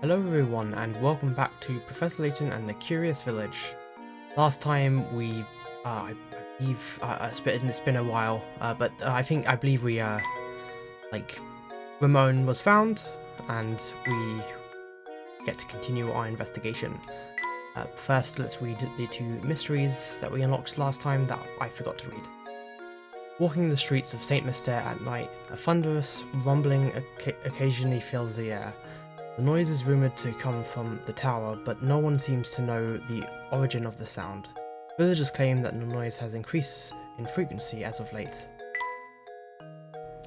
Hello everyone and welcome back to Professor Layton and the Curious Village. Last time we, I believe, it's been a while, but I believe we, Ramon was found and we get to continue our investigation. First, let's read the two mysteries that we unlocked last time that I forgot to read. Walking the streets of St. Mystere at night, a thunderous rumbling occasionally fills the air. The noise is rumoured to come from the tower, but no one seems to know the origin of the sound. Villagers claim that the noise has increased in frequency as of late.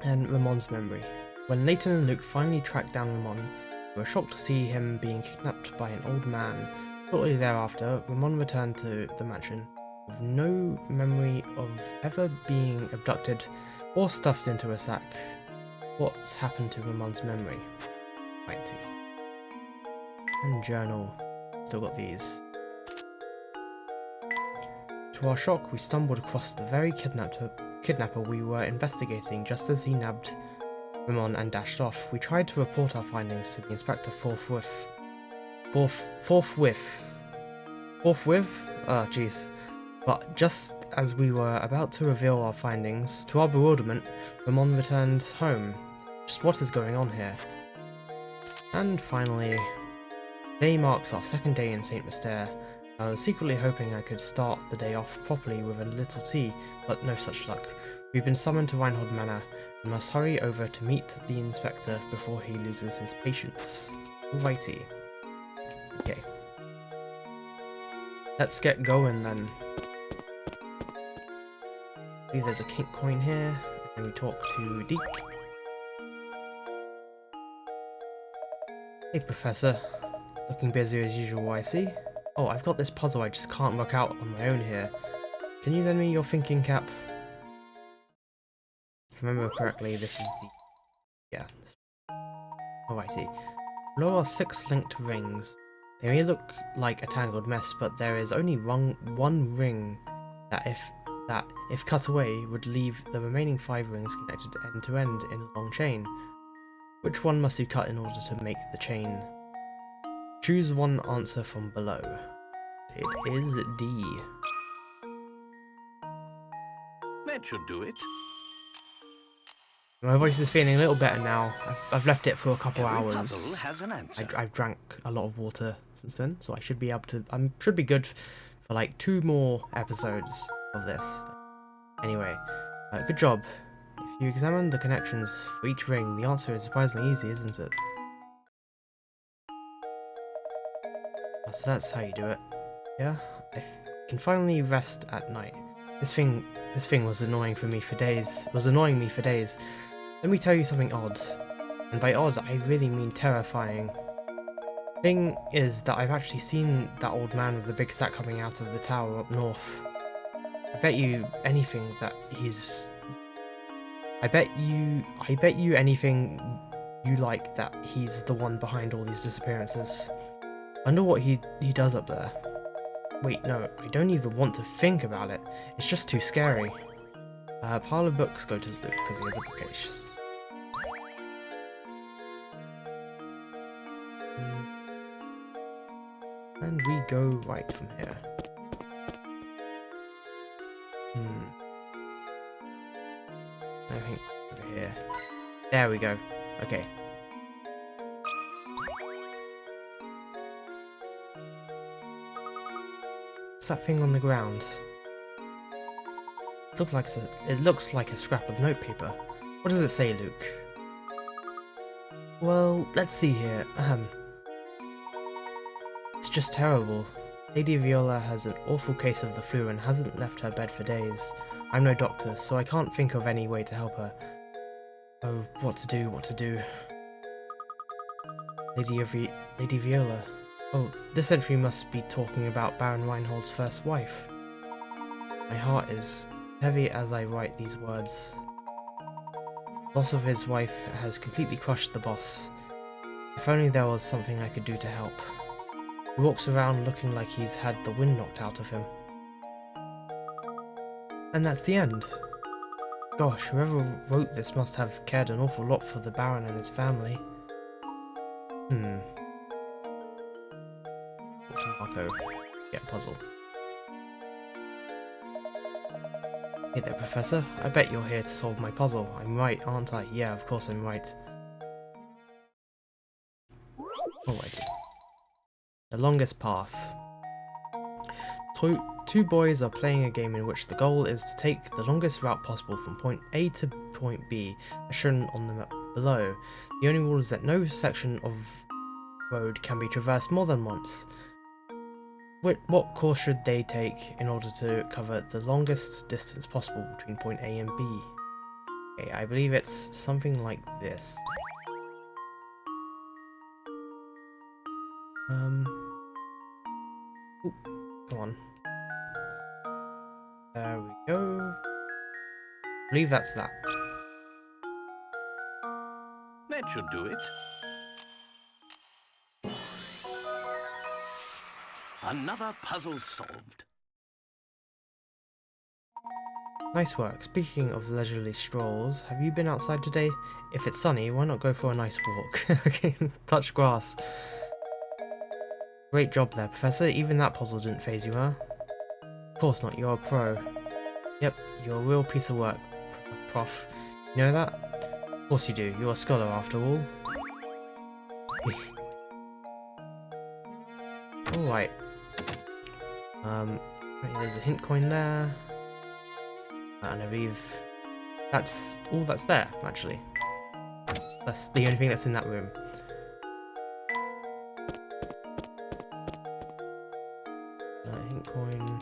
And Ramon's memory. When Layton and Luke finally tracked down Ramon, they were shocked to see him being kidnapped by an old man. Shortly thereafter, Ramon returned to the mansion, with no memory of ever being abducted or stuffed into a sack. What's happened to Ramon's memory? Mighty. And journal. Still got these. To our shock, we stumbled across the very kidnapper we were investigating just as he nabbed Ramon and dashed off. We tried to report our findings to the inspector forthwith. Ah, jeez. But just as we were about to reveal our findings, to our bewilderment, Ramon returned home. Just what is going on here? And finally, today marks our second day in St. Mystere. I was secretly hoping I could start the day off properly with a little tea, but no such luck. We've been summoned to Reinhold Manor and must hurry over to meet the inspector before he loses his patience. Alrighty. Okay. Let's get going then. I believe there's a coin here, and we talk to Deke. Hey Professor. Looking busy as usual, I see. Oh, I've got this puzzle I just can't work out on my own here. Can you lend me your thinking cap? If I remember correctly, this is the... yeah. Alrighty. Below are 6 linked rings. They may look like a tangled mess, but there is only one ring that if cut away, would leave the remaining 5 rings connected end to end in a long chain. Which one must you cut in order to make the chain? Choose one answer from below. It is D. That should do it. My voice is feeling a little better now. I've left it for a couple Every hours. puzzle has an answer. I've drank a lot of water since then, so I should be able to. Should be good for like 2 more episodes of this. Anyway, good job. If you examine the connections for each ring, the answer is surprisingly easy, isn't it? So that's how you do it. Yeah, I can finally rest at night. This thing was annoying me for days. Let me tell you something odd, and by odd I really mean terrifying. Thing is that I've actually seen that old man with the big sack coming out of the tower up north. I bet you anything anything you like that he's the one behind all these disappearances. Wonder what he does up there. Wait, no, I don't even want to think about it. It's just too scary. Pile of books go to Luke because he has a bookcase. And we go right from here. I think over here. There we go. Okay. What's that thing on the ground? It looks like a scrap of notepaper. What does it say, Luke? Well, let's see here. It's just terrible. Lady Viola has an awful case of the flu and hasn't left her bed for days. I'm no doctor, so I can't think of any way to help her. Oh, what to do? Lady Viola. Oh, this entry must be talking about Baron Reinhold's first wife. My heart is heavy as I write these words. Loss of his wife has completely crushed the boss. If only there was something I could do to help. He walks around looking like he's had the wind knocked out of him. And that's the end. Gosh, whoever wrote this must have cared an awful lot for the Baron and his family. Marco get puzzle. Hey there, Professor. I bet you're here to solve my puzzle. I'm right, aren't I? Yeah, of course I'm right. Alrighty. The longest path. Two boys are playing a game in which the goal is to take the longest route possible from point A to point B, as shown on the map below. The only rule is that no section of road can be traversed more than once. What course should they take in order to cover the longest distance possible between point A and B? Okay, I believe it's something like this. Ooh, come on. There we go. I believe that's that. That should do it. Another puzzle solved. Nice work. Speaking of leisurely strolls, have you been outside today? If it's sunny, why not go for a nice walk? Okay, touch grass. Great job there, Professor. Even that puzzle didn't faze you, huh? Of course not, you're a pro. Yep, you're a real piece of work, Prof. You know that? Of course you do. You're a scholar after all. Alright. There's a hint coin there. And I believe that's all that's there, actually. That's the only thing that's in that room. Hint coin.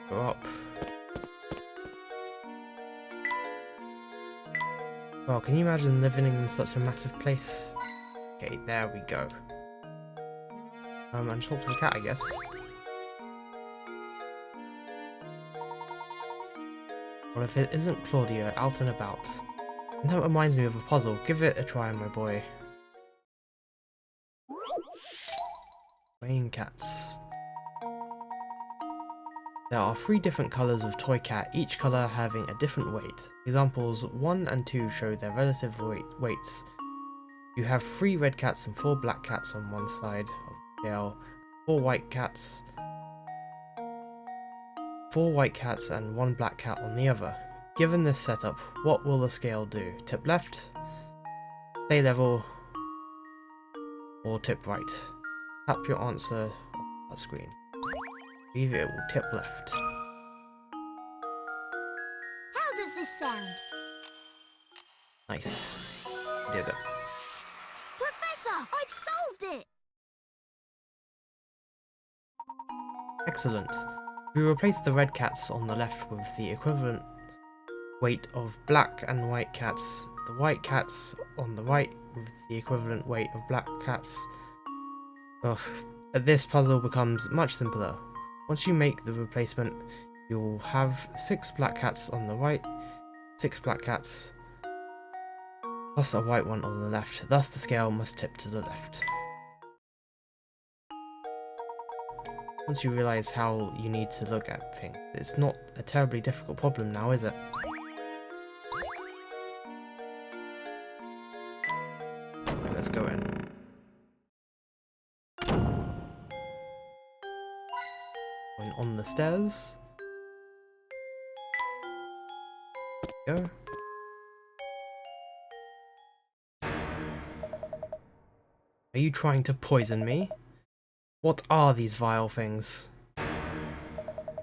Go up. Well, can you imagine living in such a massive place? Okay, there we go. And talk to the cat, I guess. Well, if it isn't Claudia out and about. And that reminds me of a puzzle. Give it a try, my boy. Weighing cats. There are 3 different colours of toy cat, each colour having a different weight. Examples 1 and 2 show their relative weights. You have 3 red cats and 4 black cats on one side of the scale, 4 white cats and 1 black cat on the other. Given this setup, what will the scale do? Tip left, stay level, or tip right? Tap your answer on that screen. I believe it will tip left. How does this sound? Nice. Did it. Professor, I've solved it! Excellent. We replace the red cats on the left with the equivalent weight of black and white cats, the white cats on the right with the equivalent weight of black cats. Ugh. This puzzle becomes much simpler. Once you make the replacement, you'll have 6 black cats on the right, 6 black cats, plus a white one on the left. Thus the scale must tip to the left. Once you realise how you need to look at things, it's not a terribly difficult problem now, is it? Right, let's go in. Going on the stairs. Go. Are you trying to poison me? What are these vile things?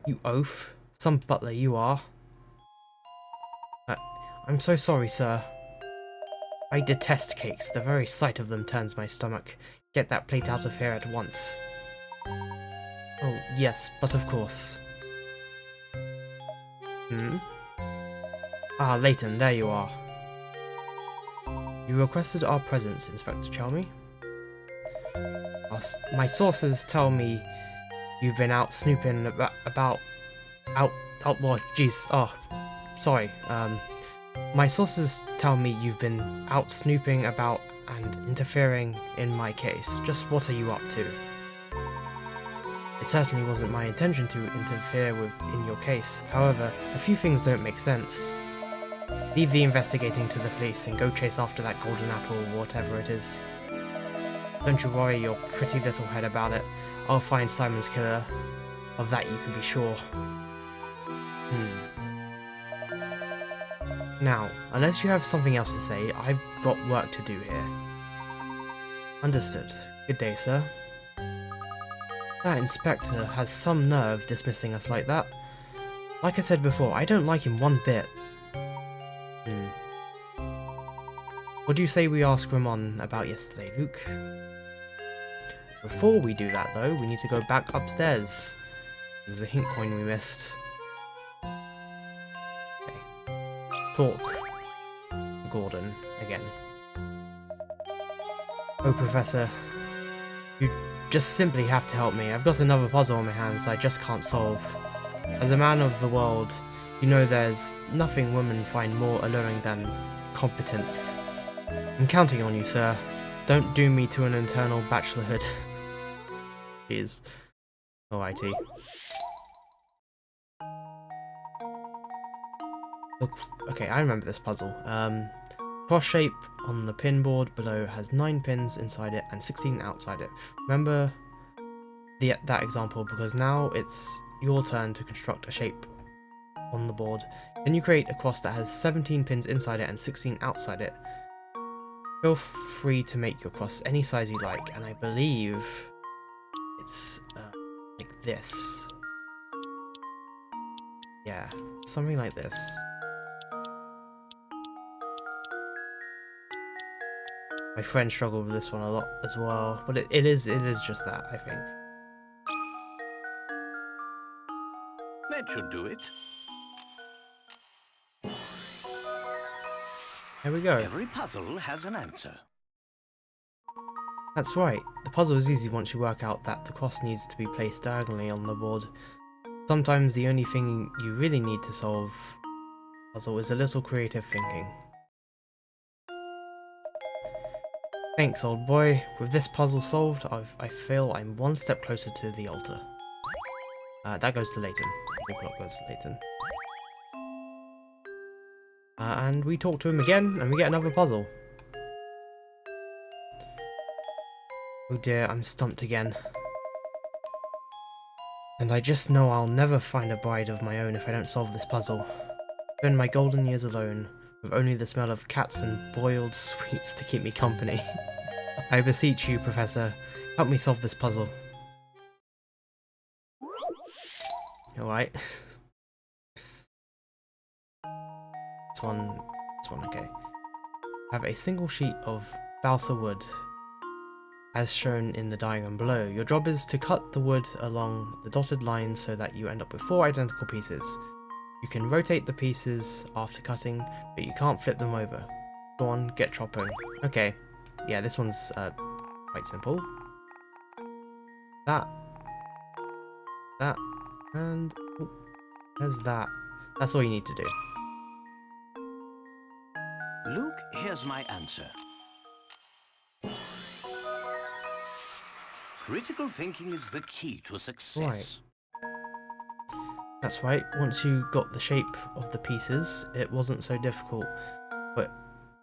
You oaf. Some butler you are. I'm so sorry, sir. I detest cakes. The very sight of them turns my stomach. Get that plate out of here at once. Oh, yes, but of course. Ah, Layton, there you are. You requested our presence, Inspector Chalmy. My sources tell me you've been out snooping my sources tell me you've been out snooping about and interfering in my case. Just what are you up to? It certainly wasn't my intention to interfere in your case. However, a few things don't make sense. Leave the investigating to the police and go chase after that golden apple or whatever it is. Don't you worry your pretty little head about it. I'll find Simon's killer. Of that you can be sure. Now, unless you have something else to say, I've got work to do here. Understood. Good day, sir. That inspector has some nerve dismissing us like that. Like I said before, I don't like him one bit. What do you say we ask Ramon about yesterday, Luke? Before we do that, though, we need to go back upstairs. There's a hint coin we missed. Okay. Talk. Gordon, again. Oh, Professor. You just simply have to help me. I've got another puzzle on my hands I just can't solve. As a man of the world, you know there's nothing women find more alluring than competence. I'm counting on you, sir. Don't doom me to an eternal bachelorhood. Jeez. Alrighty. Look, okay, I remember this puzzle. Cross shape on the pin board below has 9 pins inside it and 16 outside it. Remember that example because now it's your turn to construct a shape on the board. Then you create a cross that has 17 pins inside it and 16 outside it. Feel free to make your cross any size you like, and I believe it's like this. Yeah, something like this. My friend struggled with this one a lot as well, but it is just that, I think. That should do it. There we go. Every puzzle has an answer. That's right. The puzzle is easy once you work out that the cross needs to be placed diagonally on the board. Sometimes the only thing you really need to solve the puzzle is a little creative thinking. Thanks, old boy. With this puzzle solved, I feel I'm one step closer to the altar. That goes to Layton. The clock goes to Layton. And we talk to him again, and we get another puzzle. Oh dear, I'm stumped again. And I just know I'll never find a bride of my own if I don't solve this puzzle. Spend my golden years alone, with only the smell of cats and boiled sweets to keep me company. I beseech you, Professor, help me solve this puzzle. Alright. This one, okay. Have a single sheet of balsa wood, as shown in the diagram below. Your job is to cut the wood along the dotted lines so that you end up with 4 identical pieces. You can rotate the pieces after cutting, but you can't flip them over. Go on, get chopping. Okay, yeah, this one's quite simple. That, and oh, there's that. That's all you need to do. Luke, here's my answer. Critical thinking is the key to success. Right. That's right, once you got the shape of the pieces, it wasn't so difficult.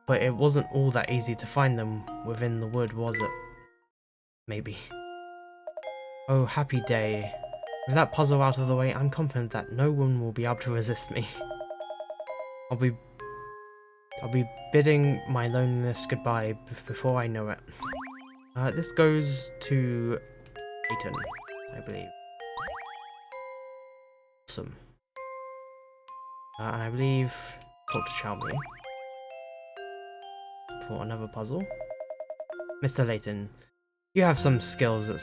But it wasn't all that easy to find them within the wood, was it? Maybe. Oh, happy day. With that puzzle out of the way, I'm confident that no one will be able to resist me. I'll be bidding my loneliness goodbye before I know it. This goes to Layton, I believe. Awesome. And I believe Dr. Chalmers for another puzzle. Mr. Layton, you have some skill at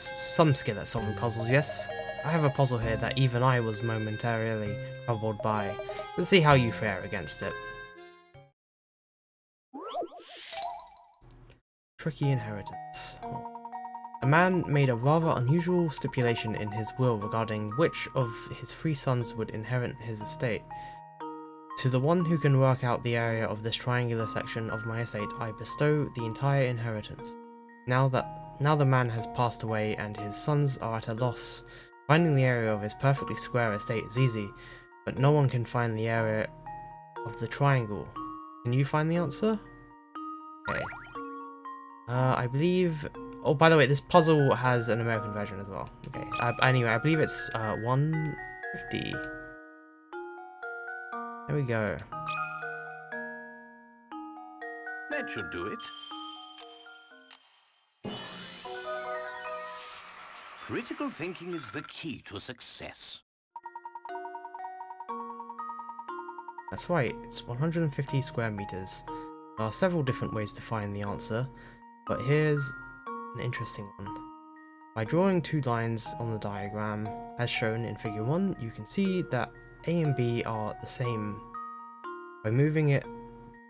solving puzzles, yes? I have a puzzle here that even I was momentarily troubled by. Let's see how you fare against it. Tricky inheritance. A man made a rather unusual stipulation in his will regarding which of his 3 sons would inherit his estate. To the one who can work out the area of this triangular section of my estate, I bestow the entire inheritance. Now the man has passed away and his sons are at a loss. Finding the area of his perfectly square estate is easy, but no one can find the area of the triangle. Can you find the answer? Okay. I believe... Oh, by the way, this puzzle has an American version as well. Okay. Anyway, I believe it's 150. There we go. That should do it. Critical thinking is the key to success. That's right, it's 150 square meters. There are several different ways to find the answer, but here's an interesting one. By drawing two lines on the diagram, as shown in figure 1, you can see that A and B are the same. By moving it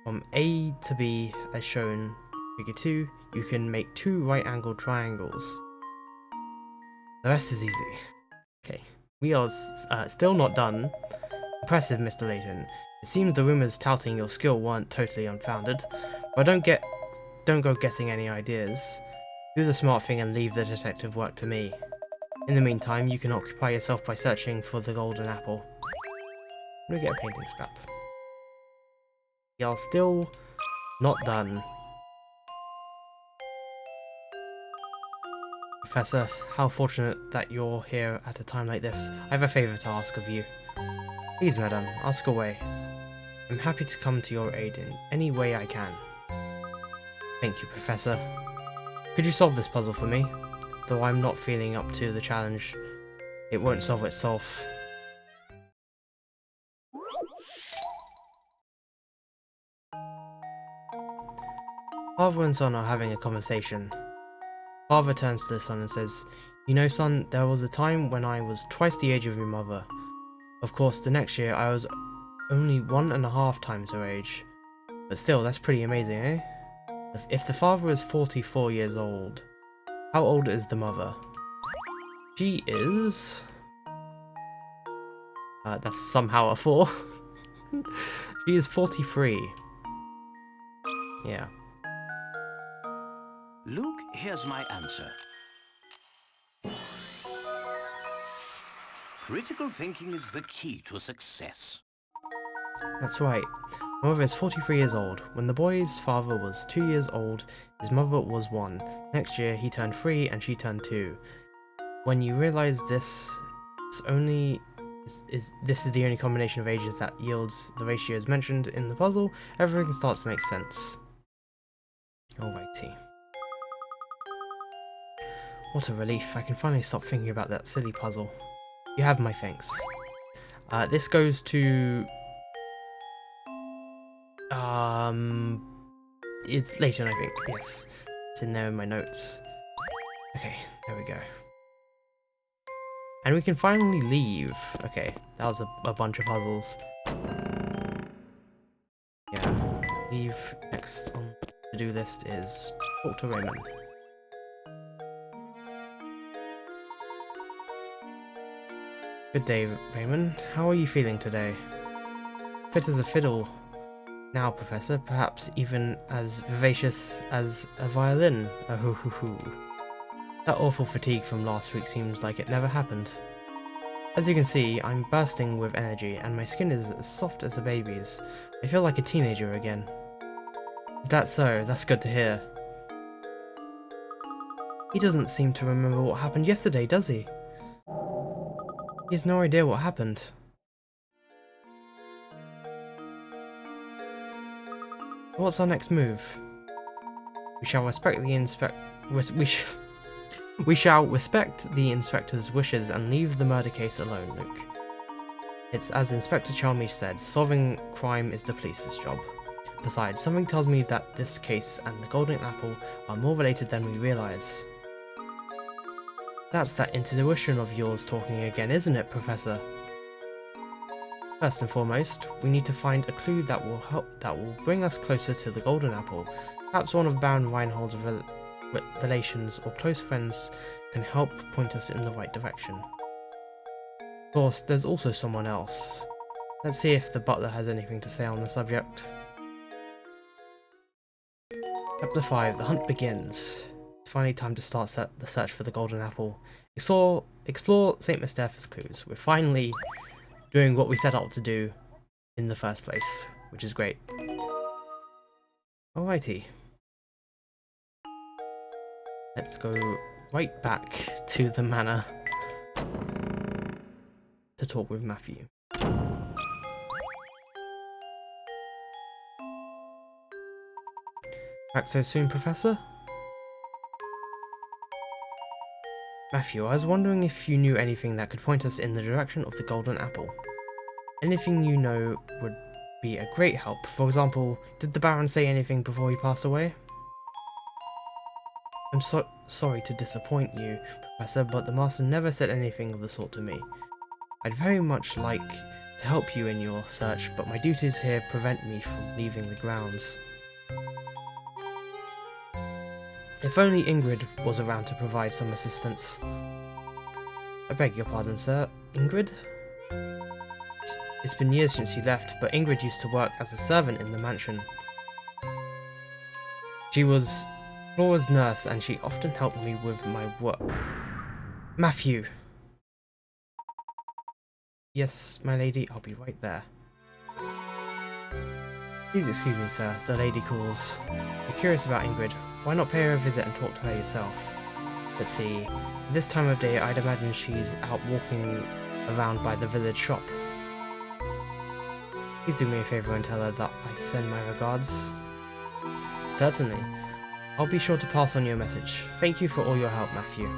from A to B, as shown in figure 2, you can make two right-angled triangles. The rest is easy. Okay, we are still not done. Impressive, Mr. Layton. It seems the rumors touting your skill weren't totally unfounded, but don't go getting any ideas. Do the smart thing and leave the detective work to me. In the meantime, you can occupy yourself by searching for the golden apple. Let me get a painting scrap. We are still not done. Professor, how fortunate that you're here at a time like this. I have a favour to ask of you. Please, madam, ask away. I'm happy to come to your aid in any way I can. Thank you, Professor. Could you solve this puzzle for me? Though I'm not feeling up to the challenge, it won't solve itself. Father and son are having a conversation. Father turns to the son and says, "You know, son, there was a time when I was twice the age of your mother. Of course, the next year I was only 1.5 times her age. But still, that's pretty amazing, eh? If the father is 44 years old, how old is the mother?" She is... that's somehow a 4. She is 43. Yeah. Luke, here's my answer. Critical thinking is the key to success. That's right. Mother is 43 years old. When the boy's father was 2 years old, his mother was 1. Next year, he turned 3 and she turned 2. When you realize this, this is the only combination of ages that yields the ratios mentioned in the puzzle, everything starts to make sense. Alrighty. What a relief. I can finally stop thinking about that silly puzzle. You have my thanks. This goes to... it's Layton, I think. Yes. It's in there in my notes. Okay, there we go. And we can finally leave. Okay, that was a bunch of puzzles. Yeah, leave. Next on the to-do list is talk to Raymond. Good day, Raymond. How are you feeling today? Fit as a fiddle. Now, Professor, perhaps even as vivacious as a violin. Oh, hoo, hoo, hoo. That awful fatigue from last week seems like it never happened. As you can see, I'm bursting with energy, and my skin is as soft as a baby's. I feel like a teenager again. Is that so? That's good to hear. He doesn't seem to remember what happened yesterday, does he? He has no idea what happened. What's our next move? We shall respect the we shall respect the inspector's wishes and leave the murder case alone, Luke. It's as Inspector Chalmers said, solving crime is the police's job. Besides, something tells me that this case and the Golden Apple are more related than we realise. That's that intuition of yours talking again, isn't it, Professor? First and foremost, we need to find a clue that will bring us closer to the Golden Apple. Perhaps one of Baron Reinhold's relations or close friends can help point us in the right direction. Of course, there's also someone else. Let's see if the butler has anything to say on the subject. Chapter 5, the hunt begins. It's finally time to start the search for the Golden Apple. Explore St. Mustapha's clues. We're finally doing what we set out to do in the first place, which is great. Alrighty. Let's go right back to the manor to talk with Matthew. Back so soon, Professor? Matthew, I was wondering if you knew anything that could point us in the direction of the Golden Apple. Anything you know would be a great help. For example, did the Baron say anything before he passed away? I'm sorry to disappoint you, Professor, but the Master never said anything of the sort to me. I'd very much like to help you in your search, but my duties here prevent me from leaving the grounds. If only Ingrid was around to provide some assistance. I beg your pardon, sir. Ingrid? It's been years since you left, but Ingrid used to work as a servant in the mansion. She was Flora's nurse, and she often helped me with my work. Matthew! Yes, my lady, I'll be right there. Please excuse me, sir, the lady calls. You're curious about Ingrid. Why not pay her a visit and talk to her yourself? Let's see, this time of day I'd imagine she's out walking around by the village shop. Please do me a favour and tell her that I send my regards. Certainly. I'll be sure to pass on your message. Thank you for all your help, Matthew.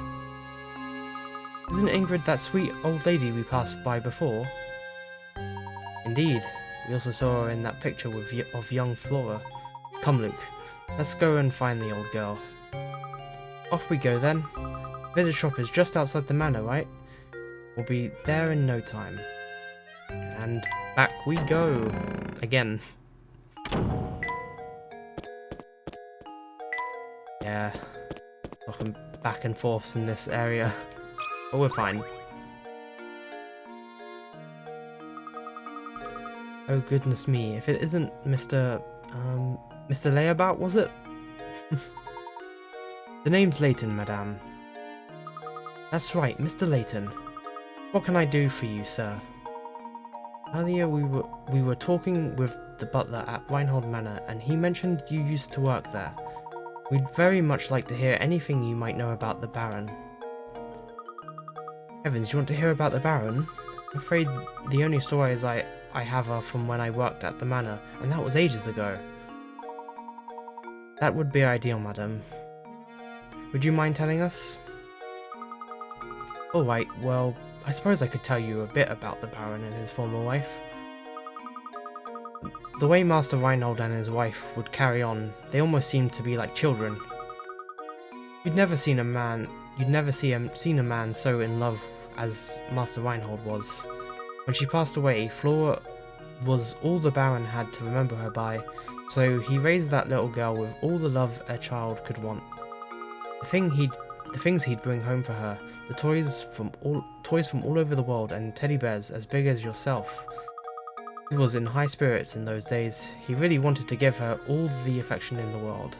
Isn't Ingrid that sweet old lady we passed by before? Indeed. We also saw her in that picture of young Flora. Come, Luke. Let's go and find the old girl. Off we go then. Village shop is just outside the manor, right? We'll be there in no time. And back we go. Again. Yeah. Looking back and forths in this area. But we're fine. Oh goodness me, if it isn't Mr. Layabout, was it? The name's Layton, madame. That's right, Mr. Layton. What can I do for you, sir? Earlier we were talking with the butler at Reinhold Manor, and he mentioned you used to work there. We'd very much like to hear anything you might know about the Baron. Evans, you want to hear about the Baron? I'm afraid the only stories I have are from when I worked at the manor, and that was ages ago. That would be ideal, madam. Would you mind telling us? Alright, well, I suppose I could tell you a bit about the Baron and his former wife. The way Master Reinhold and his wife would carry on, they almost seemed to be like children. You'd never seen a man so in love as Master Reinhold was. When she passed away, Flora was all the Baron had to remember her by, so he raised that little girl with all the love a child could want. The things he'd bring home for her, the toys from all over the world, and teddy bears as big as yourself. He was in high spirits in those days. He really wanted to give her all the affection in the world.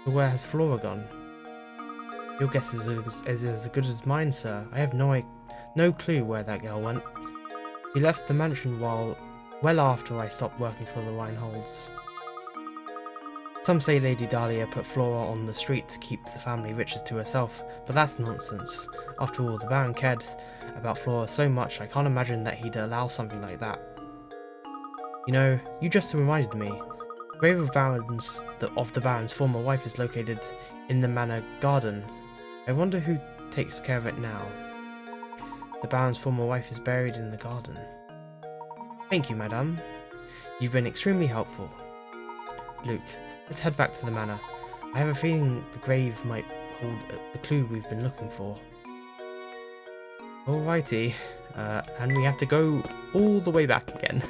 But where has Flora gone? Your guess is as good as mine, sir. I have no clue where that girl went. She left the mansion well after I stopped working for the Reinholds. Some say Lady Dahlia put Flora on the street to keep the family riches to herself, but that's nonsense. After all, the Baron cared about Flora so much, I can't imagine that he'd allow something like that. You know, you just reminded me. The grave of the Baron's former wife is located in the manor garden. I wonder who takes care of it now. The Baron's former wife is buried in the garden. Thank you, madame. You've been extremely helpful. Luke, let's head back to the manor. I have a feeling the grave might hold the clue we've been looking for. Alrighty, and we have to go all the way back again.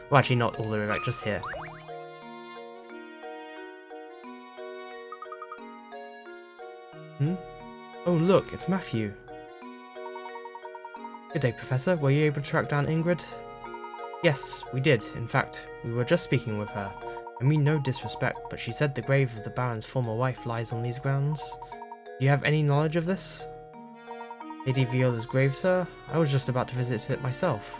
Well, actually not all the way back, just here. Oh look, it's Matthew. Good day, Professor. Were you able to track down Ingrid? Yes, we did. In fact, we were just speaking with her. I mean no disrespect, but she said the grave of the Baron's former wife lies on these grounds. Do you have any knowledge of this? Lady Viola's grave, sir? I was just about to visit it myself.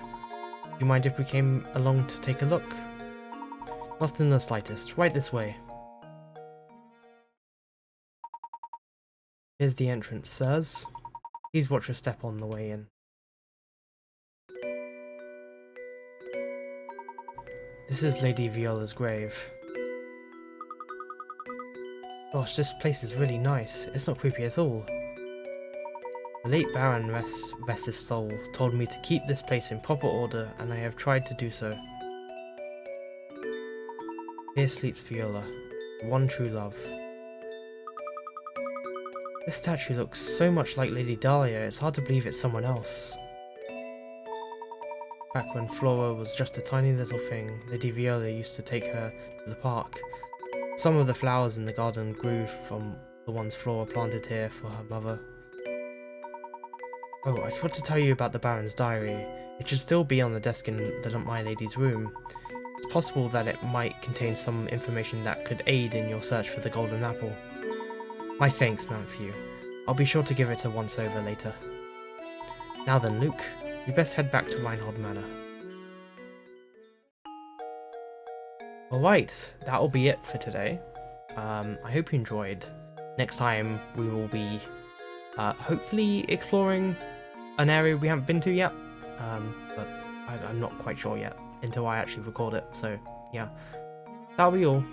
Do you mind if we came along to take a look? Not in the slightest. Right this way. Here's the entrance, sirs. Please watch your step on the way in. This is Lady Viola's grave. Gosh, this place is really nice. It's not creepy at all. The late Baron, rest his soul, told me to keep this place in proper order, and I have tried to do so. Here sleeps Viola, one true love. This statue looks so much like Lady Dahlia, it's hard to believe it's someone else. Back when Flora was just a tiny little thing, Lady Viola used to take her to the park. Some of the flowers in the garden grew from the ones Flora planted here for her mother. Oh, I forgot to tell you about the Baron's diary. It should still be on the desk in My Lady's room. It's possible that it might contain some information that could aid in your search for the golden apple. My thanks, Mountfew. I'll be sure to give it a once-over later. Now then, Luke, we best head back to Reinhold Manor. Alright, that'll be it for today. I hope you enjoyed. Next time we will be hopefully exploring an area we haven't been to yet, but I'm not quite sure yet until I actually record it, so yeah. That'll be all.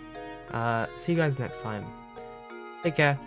See you guys next time. Take care.